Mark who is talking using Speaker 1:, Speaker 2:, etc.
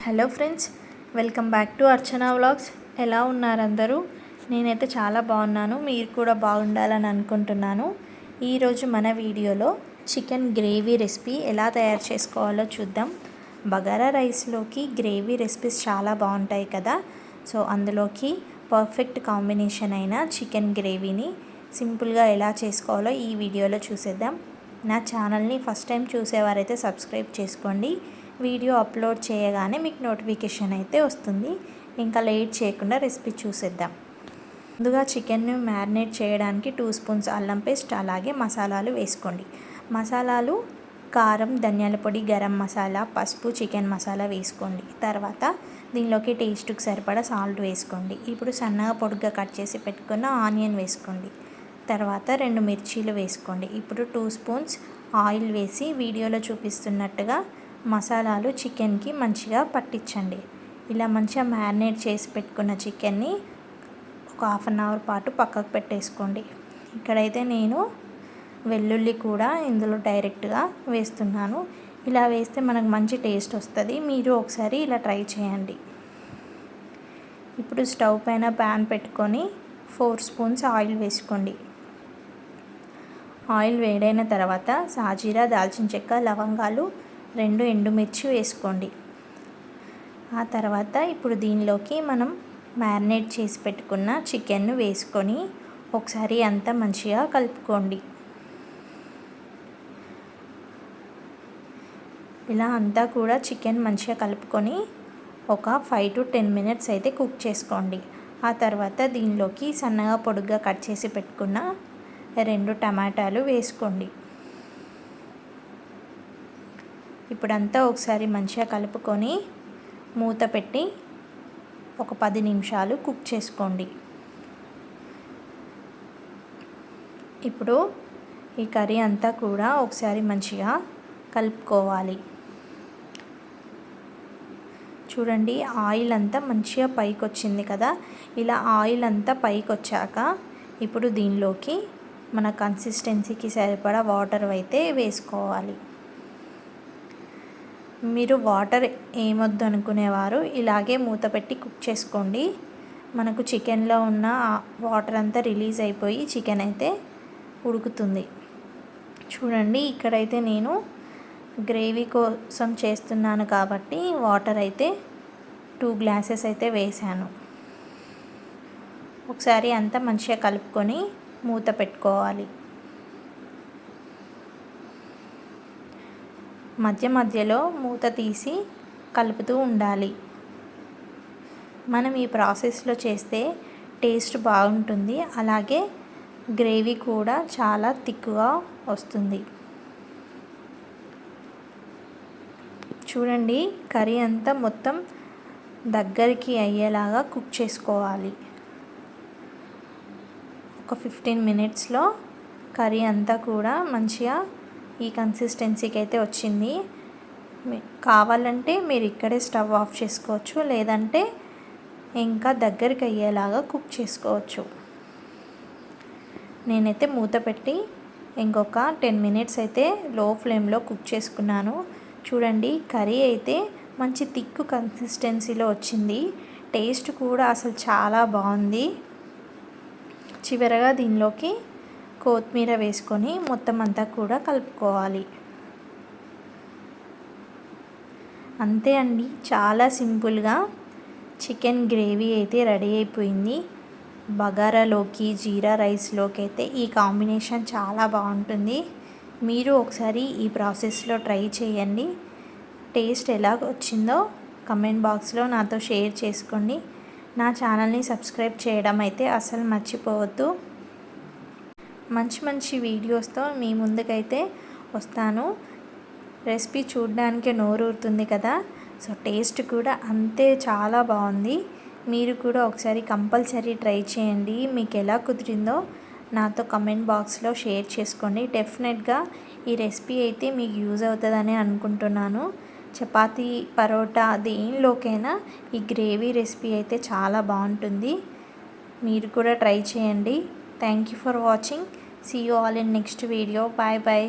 Speaker 1: Hello friends, welcome back to Archana vlogs. ఎలా ఉన్నారు అందరూ? నేనైతే చాలా బాగున్నాను. మీరు కూడా బాగుండాలని అనుకుంటున్నాను. ఈరోజు మన వీడియోలో చికెన్ గ్రేవీ రెసిపీ ఎలా తయారు చేసుకోవాలో చూద్దాం. బగారా రైస్లోకి గ్రేవీ రెసిపీస్ చాలా బాగుంటాయి కదా. సో అందులోకి పర్ఫెక్ట్ కాంబినేషన్ అయిన చికెన్ గ్రేవీని సింపుల్గా ఎలా చేసుకోవాలో ఈ వీడియోలో చూసేద్దాం. నా ఛానల్ని ఫస్ట్ టైం చూసేవారైతే సబ్స్క్రైబ్ చేసుకోండి. వీడియో అప్లోడ్ చేయగానే మీకు నోటిఫికేషన్ అయితే వస్తుంది. ఇంకా లేట్ చేయకుండా రెసిపీ చూసేద్దాం. ముందుగా చికెన్ను మ్యారినేట్ చేయడానికి 2 స్పూన్స్ అల్లం పేస్ట్, అలాగే మసాలాలు వేసుకోండి. మసాలాలు కారం, ధనియాల పొడి, గరం మసాలా, పసుపు, చికెన్ మసాలా వేసుకోండి. తర్వాత దీనిలోకి టేస్ట్కి సరిపడా సాల్ట్ వేసుకోండి. ఇప్పుడు సన్నగా పొడుగ్గా కట్ చేసి పెట్టుకున్న ఆనియన్ వేసుకోండి. తర్వాత 2 మిర్చీలు వేసుకోండి. ఇప్పుడు 2 స్పూన్స్ ఆయిల్ వేసి వీడియోలో చూపిస్తున్నట్టుగా మసాలాలు చికెన్కి మంచిగా పట్టించండి. ఇలా మంచిగా మ్యారినేట్ చేసి పెట్టుకున్న చికెన్ని ఒక 1/2 అవర్ పాటు పక్కకు పెట్టేసుకోండి. ఇక్కడైతే నేను వెల్లుల్లి కూడా ఇందులో డైరెక్ట్గా వేస్తున్నాను. ఇలా వేస్తే మనకు మంచి టేస్ట్ వస్తుంది. మీరు ఒకసారి ఇలా ట్రై చేయండి. ఇప్పుడు స్టవ్ పైన ప్యాన్ పెట్టుకొని 4 స్పూన్స్ ఆయిల్ వేసుకోండి. ఆయిల్ వేడైన తర్వాత సాజీరా, దాల్చిన చెక్క, లవంగాలు, 2 ఎండుమిర్చి వేసుకోండి. ఆ తర్వాత ఇప్పుడు దీనిలోకి మనం మ్యారినేట్ చేసి పెట్టుకున్న చికెన్ను వేసుకొని ఒకసారి అంతా మంచిగా కలుపుకోండి. ఇలా అంతా కూడా చికెన్ మంచిగా కలుపుకొని ఒక 5 to 10 మినిట్స్ అయితే కుక్ చేసుకోండి. ఆ తర్వాత దీనిలోకి సన్నగా పొడుగ్గా కట్ చేసి పెట్టుకున్న 2 టమాటాలు వేసుకోండి. ఇప్పుడంతా ఒకసారి మంచిగా కలుపుకొని మూత పెట్టి ఒక 10 నిమిషాలు కుక్ చేసుకోండి. ఇప్పుడు ఈ కర్రీ అంతా కూడా ఒకసారి మంచిగా కలుపుకోవాలి. చూడండి, ఆయిల్ అంతా మంచిగా పైకి వచ్చింది కదా. ఇలా ఆయిల్ అంతా పైకి వచ్చాక ఇప్పుడు దీనిలోకి మన కన్సిస్టెన్సీకి సరిపడా వాటర్ అయితే వేసుకోవాలి. మీరు వాటర్ ఏమొద్దు అనుకునేవారు ఇలాగే మూత పెట్టి కుక్ చేసుకోండి. మనకు చికెన్లో ఉన్న వాటర్ అంతా రిలీజ్ అయిపోయి చికెన్ అయితే ఉడుకుతుంది. చూడండి, ఇక్కడైతే నేను గ్రేవీ కోసం చేస్తున్నాను కాబట్టి వాటర్ అయితే 2 గ్లాసెస్ అయితే వేసాను. ఒకసారి అంతా మంచిగా కలుపుకొని మూత పెట్టుకోవాలి. మధ్య మధ్యలో మూత తీసి కలుపుతూ ఉండాలి. మనం ఈ ప్రాసెస్లో చేస్తే టేస్ట్ బాగుంటుంది. అలాగే గ్రేవీ కూడా చాలా థిక్గా వస్తుంది. చూడండి, కర్రీ అంతా మొత్తం దగ్గరికి అయ్యేలాగా కుక్ చేసుకోవాలి. ఒక 15 మినిట్స్లో కర్రీ అంతా కూడా మంచిగా ఈ కన్సిస్టెన్సీకి అయితే వచ్చింది. కావాలంటే మీరు ఇక్కడే స్టవ్ ఆఫ్ చేసుకోవచ్చు, లేదంటే ఇంకా దగ్గరికి అయ్యేలాగా కుక్ చేసుకోవచ్చు. నేనైతే మూత పెట్టి ఇంకొక 10 మినిట్స్ అయితే లో ఫ్లేమ్లో కుక్ చేసుకున్నాను. చూడండి, కర్రీ అయితే మంచి థిక్ కన్సిస్టెన్సీలో వచ్చింది. టేస్ట్ కూడా అసలు చాలా బాగుంది. చివరగా దీనిలోకి కొత్తిమీర వేసుకొని మొత్తం అంతా కూడా కలుపుకోవాలి. అంతే అండి, చాలా సింపుల్గా చికెన్ గ్రేవీ అయితే రెడీ అయిపోయింది. బగారాలోకి, జీరా రైస్లోకి అయితే ఈ కాంబినేషన్ చాలా బాగుంటుంది. మీరు ఒకసారి ఈ ప్రాసెస్లో ట్రై చేయండి. టేస్ట్ ఎలా వచ్చిందో కమెంట్ బాక్స్లో నాతో షేర్ చేసుకోండి. నా ఛానల్ని సబ్స్క్రైబ్ చేయడం అయితే అసలు మర్చిపోవద్దు. మంచి వీడియోస్తో మీ ముందుకైతే వస్తాను. రెసిపీ చూడడానికి నోరూరుతుంది కదా. సో టేస్ట్ కూడా అంతే చాలా బాగుంది. మీరు కూడా ఒకసారి కంపల్సరీ ట్రై చేయండి. మీకు ఎలా కుదిరిందో నాతో కమెంట్ బాక్స్లో షేర్ చేసుకోండి. డెఫినెట్గా ఈ రెసిపీ అయితే మీకు యూజ్ అవుతుందని అనుకుంటున్నాను. చపాతీ, పరోటా దేనిలోకైనా ఈ గ్రేవీ రెసిపీ అయితే చాలా బాగుంటుంది. మీరు కూడా ట్రై చేయండి. Thank you for watching. See you all in next video. Bye bye.